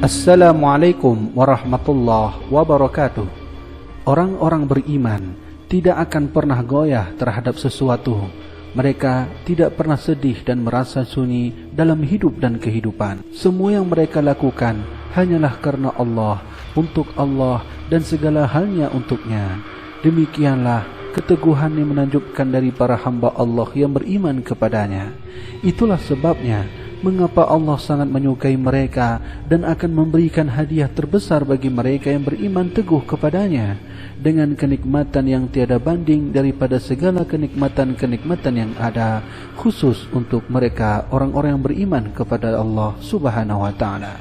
Assalamualaikum warahmatullahi wabarakatuh. Orang-orang beriman tidak akan pernah goyah terhadap sesuatu. Mereka tidak pernah sedih dan merasa sunyi dalam hidup dan kehidupan. Semua yang mereka lakukan hanyalah karena Allah, untuk Allah, dan segala halnya untuknya. Demikianlah keteguhan yang menunjukkan dari para hamba Allah yang beriman kepadanya. Itulah sebabnya mengapa Allah sangat menyukai mereka dan akan memberikan hadiah terbesar bagi mereka yang beriman teguh kepadanya, dengan kenikmatan yang tiada banding daripada segala kenikmatan-kenikmatan yang ada, khusus untuk mereka orang-orang yang beriman kepada Allah Subhanahu wa ta'ala.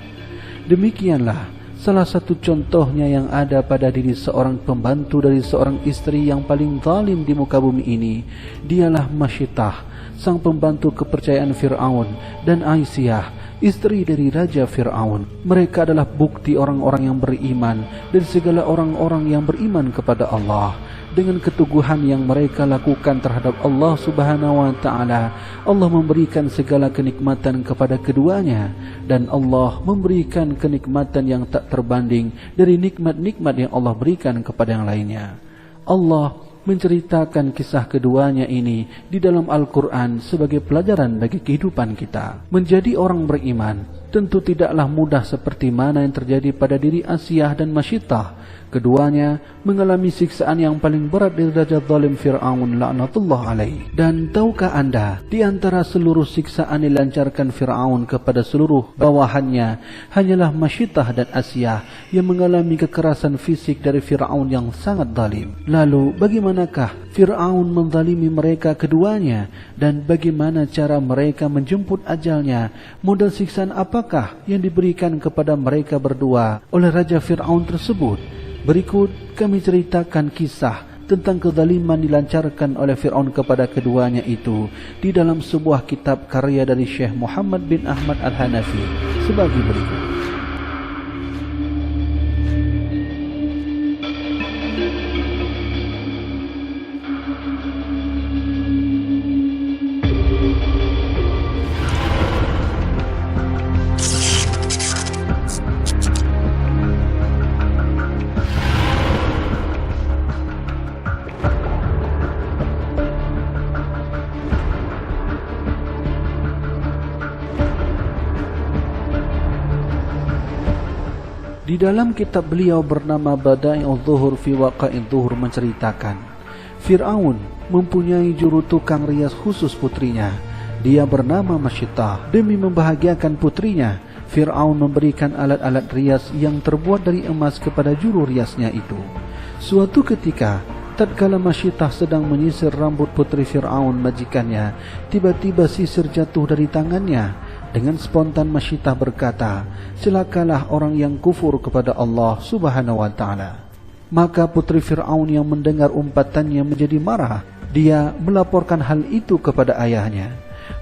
Demikianlah salah satu contohnya yang ada pada diri seorang pembantu dari seorang istri yang paling zalim di muka bumi ini. Dialah Masyitah, sang pembantu kepercayaan Fir'aun, dan Aisyah, istri dari Raja Fir'aun. Mereka adalah bukti orang-orang yang beriman dan segala orang-orang yang beriman kepada Allah. Dengan keteguhan yang mereka lakukan terhadap Allah Subhanahu wa ta'ala, Allah memberikan segala kenikmatan kepada keduanya, dan Allah memberikan kenikmatan yang tak terbanding dari nikmat-nikmat yang Allah berikan kepada yang lainnya. Allah menceritakan kisah keduanya ini di dalam Al-Quran sebagai pelajaran bagi kehidupan kita. Menjadi orang beriman tentu tidaklah mudah seperti mana yang terjadi pada diri Asiyah dan Masyitah. Keduanya mengalami siksaan yang paling berat dari Raja Zalim Fir'aun laknatullah alaih. Dan tahukah anda, di antara seluruh siksaan dilancarkan Fir'aun kepada seluruh bawahannya, hanyalah Masyitah dan Asiyah yang mengalami kekerasan fisik dari Fir'aun yang sangat zalim. Lalu bagaimanakah Fir'aun menzalimi mereka keduanya, dan bagaimana cara mereka menjemput ajalnya? Modal siksaan apakah yang diberikan kepada mereka berdua oleh Raja Fir'aun tersebut? Berikut kami ceritakan kisah tentang kezaliman dilancarkan oleh Fir'aun kepada keduanya itu di dalam sebuah kitab karya dari Syekh Muhammad bin Ahmad Al-Hanafi sebagai berikut. Di dalam kitab beliau bernama Bada'i'udz Zuhur fi Waqa'idz Zuhur menceritakan, Fir'aun mempunyai juru tukang rias khusus putrinya. Dia bernama Masyitah. Demi membahagiakan putrinya, Fir'aun memberikan alat-alat rias yang terbuat dari emas kepada juru riasnya itu. Suatu ketika, tatkala Masyitah sedang menyisir rambut putri Fir'aun majikannya, tiba-tiba sisir jatuh dari tangannya. Dengan spontan Masyitah berkata, "Celakalah orang yang kufur kepada Allah Subhanahu wa ta'ala." Maka putri Fir'aun yang mendengar umpatannya menjadi marah. Dia melaporkan hal itu kepada ayahnya.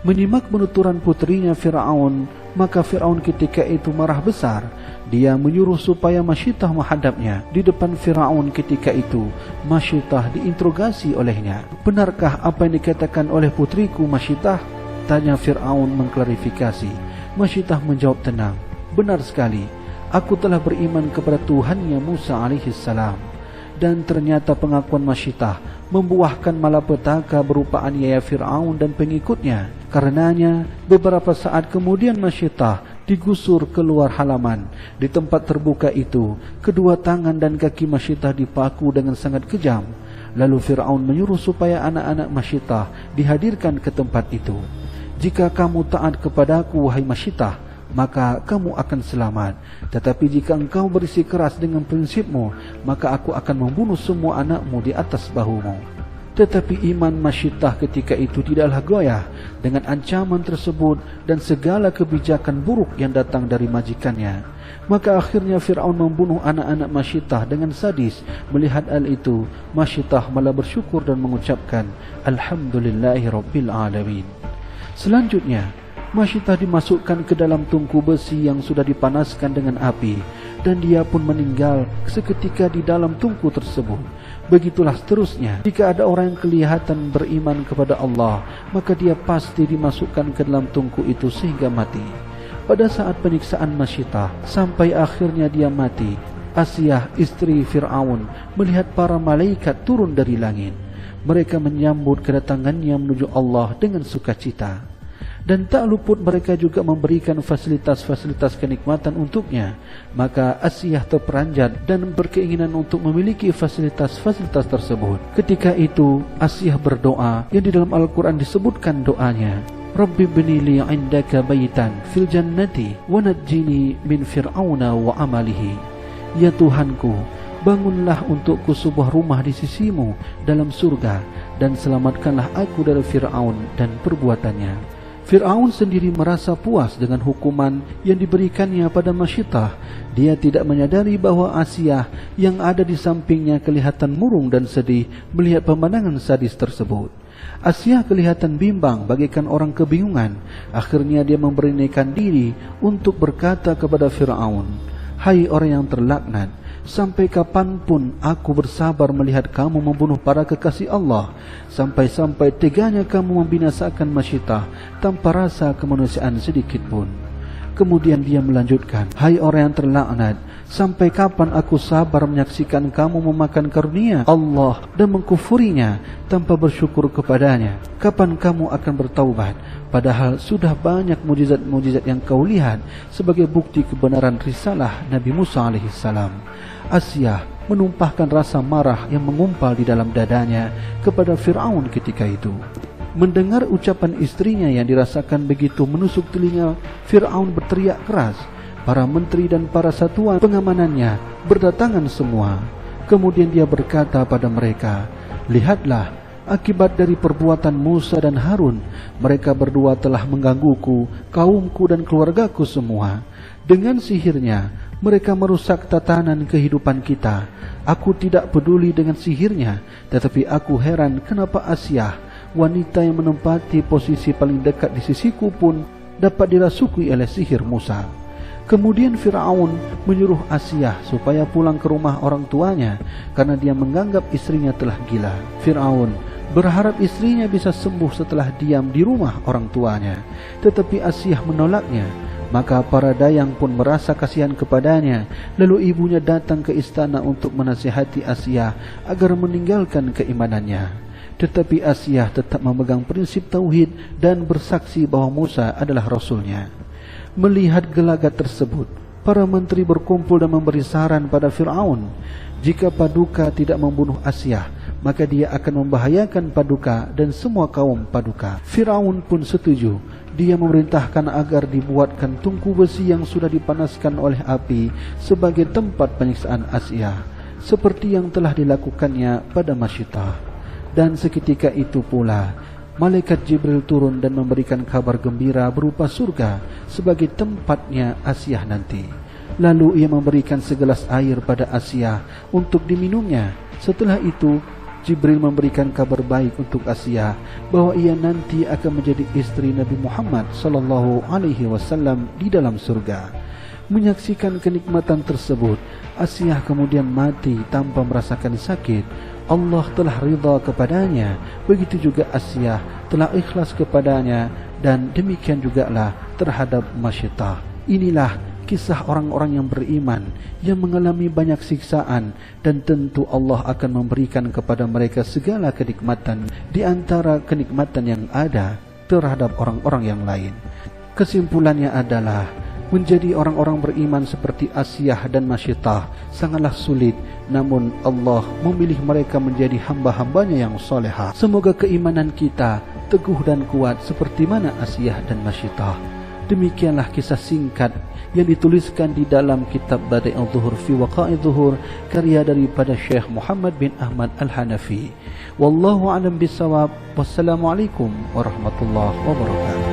Menyimak penuturan putrinya Fir'aun, maka Fir'aun ketika itu marah besar. Dia menyuruh supaya Masyitah menghadapnya. Di depan Fir'aun ketika itu, Masyitah diinterogasi olehnya. "Benarkah apa yang dikatakan oleh putriku Masyitah?" tanya Fir'aun mengklarifikasi. Masyitah menjawab tenang, "Benar sekali, aku telah beriman kepada Tuhannya Musa alaihissalam." Dan ternyata pengakuan Masyitah membuahkan malapetaka berupa aniaya Fir'aun dan pengikutnya. Karenanya beberapa saat kemudian Masyitah digusur keluar halaman. Di tempat terbuka itu, kedua tangan dan kaki Masyitah dipaku dengan sangat kejam. Lalu Fir'aun menyuruh supaya anak-anak Masyitah dihadirkan ke tempat itu. "Jika kamu taat kepadaku, wahai Masyitah, maka kamu akan selamat. Tetapi jika engkau bersikeras dengan prinsipmu, maka aku akan membunuh semua anakmu di atas bahumu." Tetapi iman Masyitah ketika itu tidaklah goyah dengan ancaman tersebut dan segala kebijakan buruk yang datang dari majikannya. Maka akhirnya Fir'aun membunuh anak-anak Masyitah dengan sadis. Melihat hal itu, Masyitah malah bersyukur dan mengucapkan, "Alhamdulillahi Rabbil Alamin." Selanjutnya, Masyitah dimasukkan ke dalam tungku besi yang sudah dipanaskan dengan api, dan dia pun meninggal seketika di dalam tungku tersebut. Begitulah seterusnya. Jika ada orang yang kelihatan beriman kepada Allah, maka dia pasti dimasukkan ke dalam tungku itu sehingga mati. pada saat penyiksaan Masyitah sampai akhirnya dia mati. Asiyah istri Fir'aun melihat para malaikat turun dari langit. Mereka menyambut kedatangannya menuju Allah dengan sukacita. Dan tak luput mereka juga memberikan fasilitas-fasilitas kenikmatan untuknya. Maka Asiyah terperanjat dan berkeinginan untuk memiliki fasilitas-fasilitas tersebut. Ketika itu Asiyah berdoa yang di dalam Al-Quran disebutkan doanya, Rabbi bni li indaka baitan fil jannati wa najjini min fir'auna wa amalihi. Ya Tuhanku, bangunlah untukku sebuah rumah di sisimu dalam surga, dan selamatkanlah aku dari Fir'aun dan perbuatannya. Fir'aun sendiri merasa puas dengan hukuman yang diberikannya pada Masyitah. Dia tidak menyadari bahwa Asiyah yang ada di sampingnya kelihatan murung dan sedih melihat pemandangan sadis tersebut. Asiyah kelihatan bimbang bagaikan orang kebingungan. Akhirnya dia memberanikan diri untuk berkata kepada Fir'aun, "Hai orang yang terlaknat, sampai kapanpun aku bersabar melihat kamu membunuh para kekasih Allah, sampai-sampai teganya kamu membinasakan Masyitah tanpa rasa kemanusiaan sedikit pun." Kemudian dia melanjutkan, "Hai orang yang terlaknat, sampai kapan aku sabar menyaksikan kamu memakan karunia Allah dan mengkufurinya tanpa bersyukur kepadanya? Kapan kamu akan bertaubat? Padahal sudah banyak mujizat-mujizat yang kau lihat sebagai bukti kebenaran risalah Nabi Musa alaihissalam." Asiyah menumpahkan rasa marah yang mengumpal di dalam dadanya kepada Fir'aun ketika itu. Mendengar ucapan istrinya yang dirasakan begitu menusuk telinga, Fir'aun berteriak keras. Para menteri dan para satuan pengamanannya berdatangan semua. Kemudian dia berkata pada mereka, "Lihatlah akibat dari perbuatan Musa dan Harun. Mereka berdua telah menggangguku, kaumku dan keluargaku semua. Dengan sihirnya mereka merusak tatanan kehidupan kita. Aku tidak peduli dengan sihirnya, tetapi aku heran kenapa Asiyah, wanita yang menempati posisi paling dekat di sisiku pun dapat dirasuki oleh sihir Musa." Kemudian Fir'aun menyuruh Asiyah supaya pulang ke rumah orang tuanya karena dia menganggap istrinya telah gila. Fir'aun berharap istrinya bisa sembuh setelah diam di rumah orang tuanya, tetapi Asiyah menolaknya. Maka para dayang pun merasa kasihan kepadanya. Lalu ibunya datang ke istana untuk menasihati Asiyah agar meninggalkan keimanannya. Tetapi Asiyah tetap memegang prinsip tauhid dan bersaksi bahwa Musa adalah rasulnya. Melihat gelagat tersebut, para menteri berkumpul dan memberi saran pada Fir'aun. Jika Paduka tidak membunuh Asiyah, maka dia akan membahayakan Paduka dan semua kaum Paduka. Fir'aun pun setuju. Dia memerintahkan agar dibuatkan tungku besi yang sudah dipanaskan oleh api sebagai tempat penyiksaan Asiyah, seperti yang telah dilakukannya pada Masyitah. Dan seketika itu pula Malaikat Jibril turun dan memberikan kabar gembira berupa surga sebagai tempatnya Asiyah nanti. Lalu ia memberikan segelas air pada Asiyah untuk diminumnya. Setelah itu Jibril memberikan kabar baik untuk Asiyah bahwa ia nanti akan menjadi istri Nabi Muhammad SAW di dalam surga. Menyaksikan kenikmatan tersebut, Asiyah kemudian mati tanpa merasakan sakit. Allah telah ridha kepadanya, begitu juga Asiyah telah ikhlas kepadanya, dan demikian jugalah terhadap Masyitah. Inilah kisah orang-orang yang beriman yang mengalami banyak siksaan, dan tentu Allah akan memberikan kepada mereka segala kenikmatan di antara kenikmatan yang ada terhadap orang-orang yang lain. Kesimpulannya adalah menjadi orang-orang beriman seperti Asiyah dan Masyitah sangatlah sulit, namun Allah memilih mereka menjadi hamba-hambanya yang solehah. Semoga keimanan kita teguh dan kuat seperti mana Asiyah dan Masyitah. Demikianlah kisah singkat yang dituliskan di dalam kitab Badi'ul Zuhur fi Waqa'i Zuhur, karya daripada Syekh Muhammad bin Ahmad Al-Hanafi. Wallahu a'lam bissawab. Wassalamualaikum warahmatullahi wabarakatuh.